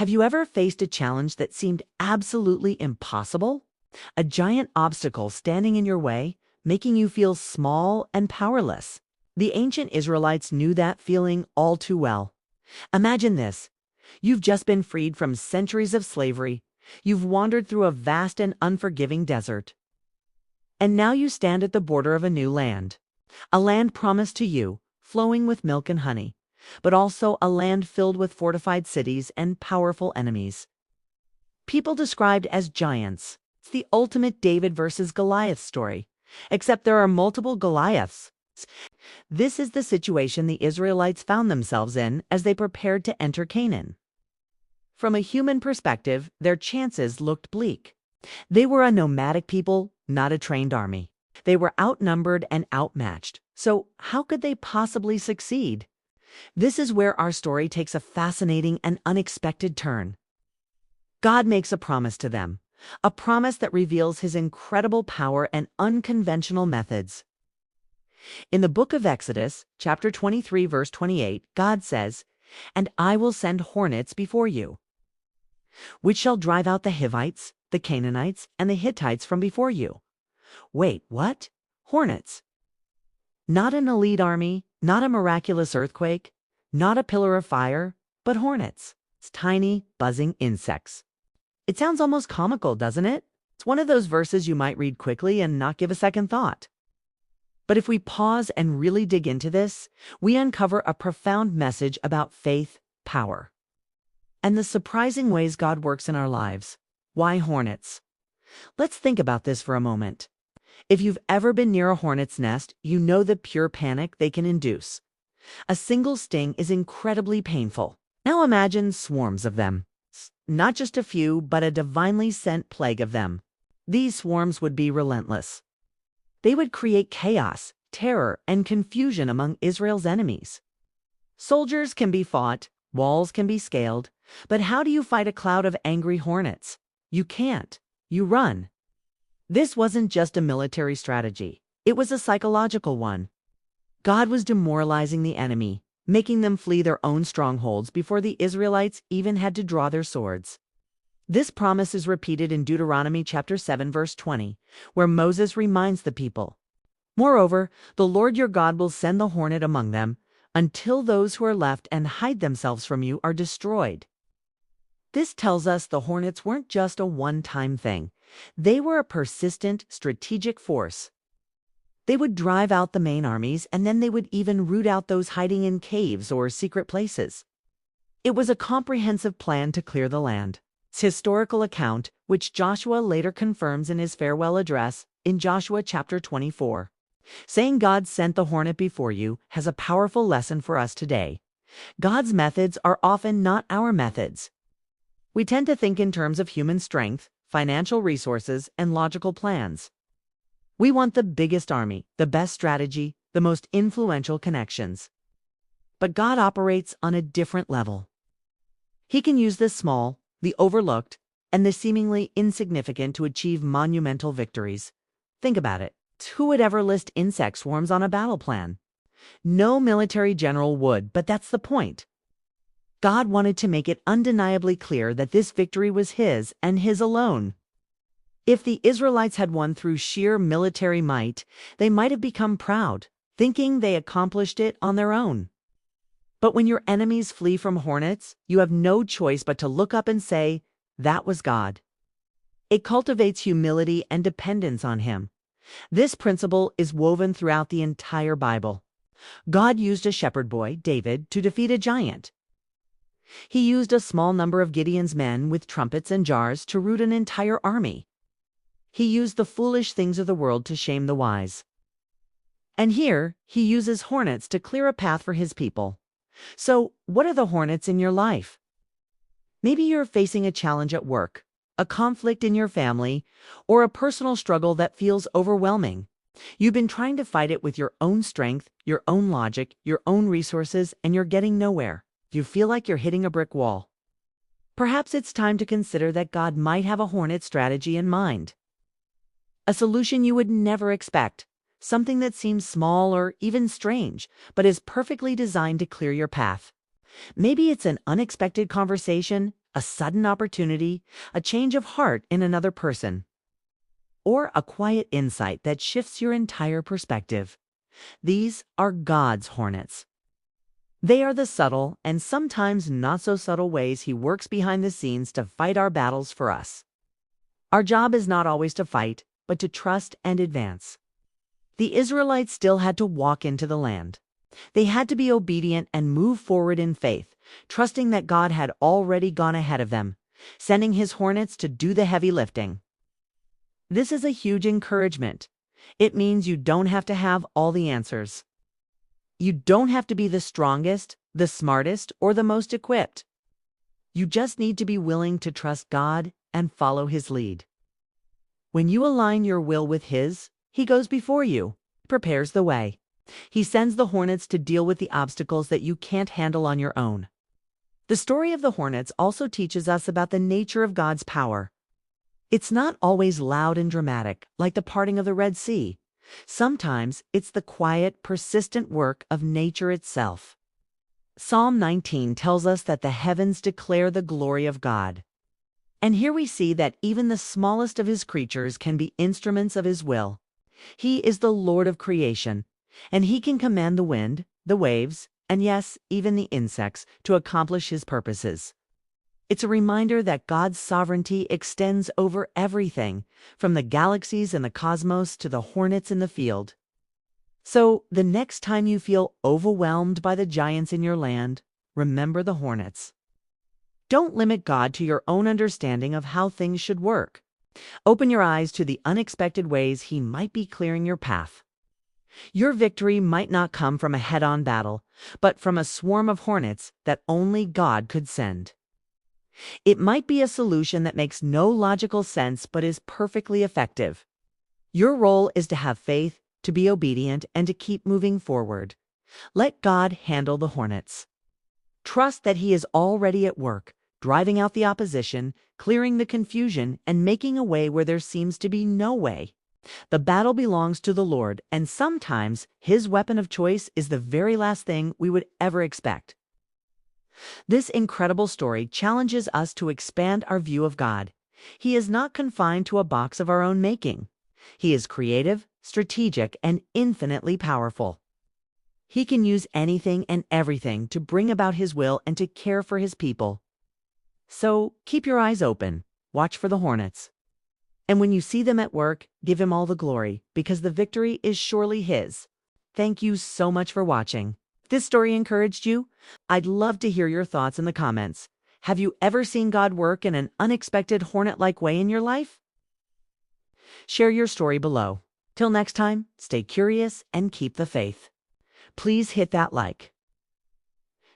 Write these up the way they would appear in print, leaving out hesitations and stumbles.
Have you ever faced a challenge that seemed absolutely impossible? A giant obstacle standing in your way, making you feel small and powerless. The ancient Israelites knew that feeling all too well. Imagine this. You've just been freed from centuries of slavery. You've wandered through a vast and unforgiving desert. And now you stand at the border of a new land. A land promised to you, flowing with milk and honey, but also a land filled with fortified cities and powerful enemies. People described as giants. It's the ultimate David versus Goliath story, except there are multiple Goliaths. This is the situation the Israelites found themselves in as they prepared to enter Canaan. From a human perspective, their chances looked bleak. They were a nomadic people, not a trained army. They were outnumbered and outmatched, so how could they possibly succeed? This is where our story takes a fascinating and unexpected turn. God makes a promise to them, a promise that reveals his incredible power and unconventional methods. In the book of Exodus, chapter 23, verse 28, God says, "And I will send hornets before you, which shall drive out the Hivites, the Canaanites, and the Hittites from before you." Wait, what? Hornets? Not an elite army, not a miraculous earthquake, not a pillar of fire, but hornets. It's tiny, buzzing insects. It sounds almost comical, doesn't it? It's one of those verses you might read quickly and not give a second thought. But if we pause and really dig into this, we uncover a profound message about faith, power, and the surprising ways God works in our lives. Why hornets? Let's think about this for a moment. If you've ever been near a hornet's nest, you know the pure panic they can induce. A single sting is incredibly painful. Now imagine swarms of them. Not just a few, but a divinely sent plague of them. These swarms would be relentless. They would create chaos, terror, and confusion among Israel's enemies. Soldiers can be fought, walls can be scaled, but how do you fight a cloud of angry hornets? You can't. You run. This wasn't just a military strategy. It was a psychological one. God was demoralizing the enemy, making them flee their own strongholds before the Israelites even had to draw their swords. This promise is repeated in Deuteronomy chapter 7, verse 20, where Moses reminds the people, "Moreover, the Lord your God will send the hornet among them, until those who are left and hide themselves from you are destroyed." This tells us the hornets weren't just a one-time thing. They were a persistent, strategic force. They would drive out the main armies, and then they would even root out those hiding in caves or secret places. It was a comprehensive plan to clear the land. Its historical account, which Joshua later confirms in his farewell address in Joshua chapter 24. Saying God sent the hornet before you has a powerful lesson for us today. God's methods are often not our methods. We tend to think in terms of human strength, financial resources, and logical plans. We want the biggest army, the best strategy, the most influential connections. But God operates on a different level. He can use the small, the overlooked, and the seemingly insignificant to achieve monumental victories. Think about it. Who would ever list insect swarms on a battle plan? No military general would, but that's the point. God wanted to make it undeniably clear that this victory was his and his alone. If the Israelites had won through sheer military might, they might have become proud, thinking they accomplished it on their own. But when your enemies flee from hornets, you have no choice but to look up and say, "That was God." It cultivates humility and dependence on him. This principle is woven throughout the entire Bible. God used a shepherd boy, David, to defeat a giant. He used a small number of Gideon's men with trumpets and jars to rout an entire army. He used the foolish things of the world to shame the wise. And here, he uses hornets to clear a path for his people. So, what are the hornets in your life? Maybe you're facing a challenge at work, a conflict in your family, or a personal struggle that feels overwhelming. You've been trying to fight it with your own strength, your own logic, your own resources, and you're getting nowhere. You feel like you're hitting a brick wall. Perhaps it's time to consider that God might have a hornet strategy in mind. A solution you would never expect, something that seems small or even strange, but is perfectly designed to clear your path. Maybe it's an unexpected conversation, a sudden opportunity, a change of heart in another person, or a quiet insight that shifts your entire perspective. These are God's hornets. They are the subtle and sometimes not so subtle ways He works behind the scenes to fight our battles for us. Our job is not always to fight, but to trust and advance. The Israelites still had to walk into the land. They had to be obedient and move forward in faith, trusting that God had already gone ahead of them, sending His hornets to do the heavy lifting. This is a huge encouragement. It means you don't have to have all the answers. You don't have to be the strongest, the smartest, or the most equipped. You just need to be willing to trust God and follow His lead. When you align your will with His, He goes before you, prepares the way. He sends the hornets to deal with the obstacles that you can't handle on your own. The story of the hornets also teaches us about the nature of God's power. It's not always loud and dramatic, like the parting of the Red Sea. Sometimes it's the quiet, persistent work of nature itself. Psalm 19 tells us that the heavens declare the glory of God. And here we see that even the smallest of His creatures can be instruments of His will. He is the Lord of creation, and He can command the wind, the waves, and yes, even the insects to accomplish His purposes. It's a reminder that God's sovereignty extends over everything, from the galaxies and the cosmos to the hornets in the field. So, the next time you feel overwhelmed by the giants in your land, remember the hornets. Don't limit God to your own understanding of how things should work. Open your eyes to the unexpected ways He might be clearing your path. Your victory might not come from a head-on battle, but from a swarm of hornets that only God could send. It might be a solution that makes no logical sense but is perfectly effective. Your role is to have faith, to be obedient, and to keep moving forward. Let God handle the hornets. Trust that He is already at work, driving out the opposition, clearing the confusion, and making a way where there seems to be no way. The battle belongs to the Lord, and sometimes His weapon of choice is the very last thing we would ever expect. This incredible story challenges us to expand our view of God. He is not confined to a box of our own making. He is creative, strategic, and infinitely powerful. He can use anything and everything to bring about His will and to care for His people. So keep your eyes open, watch for the hornets. And when you see them at work, give Him all the glory, because the victory is surely His. Thank you so much for watching. If this story encouraged you, I'd love to hear your thoughts in the comments. Have you ever seen God work in an unexpected hornet-like way in your life? Share your story below. Till next time, stay curious and keep the faith. Please hit that like,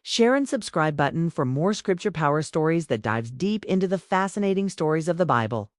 share, and subscribe button for more Scripture Power stories that dives deep into the fascinating stories of the Bible.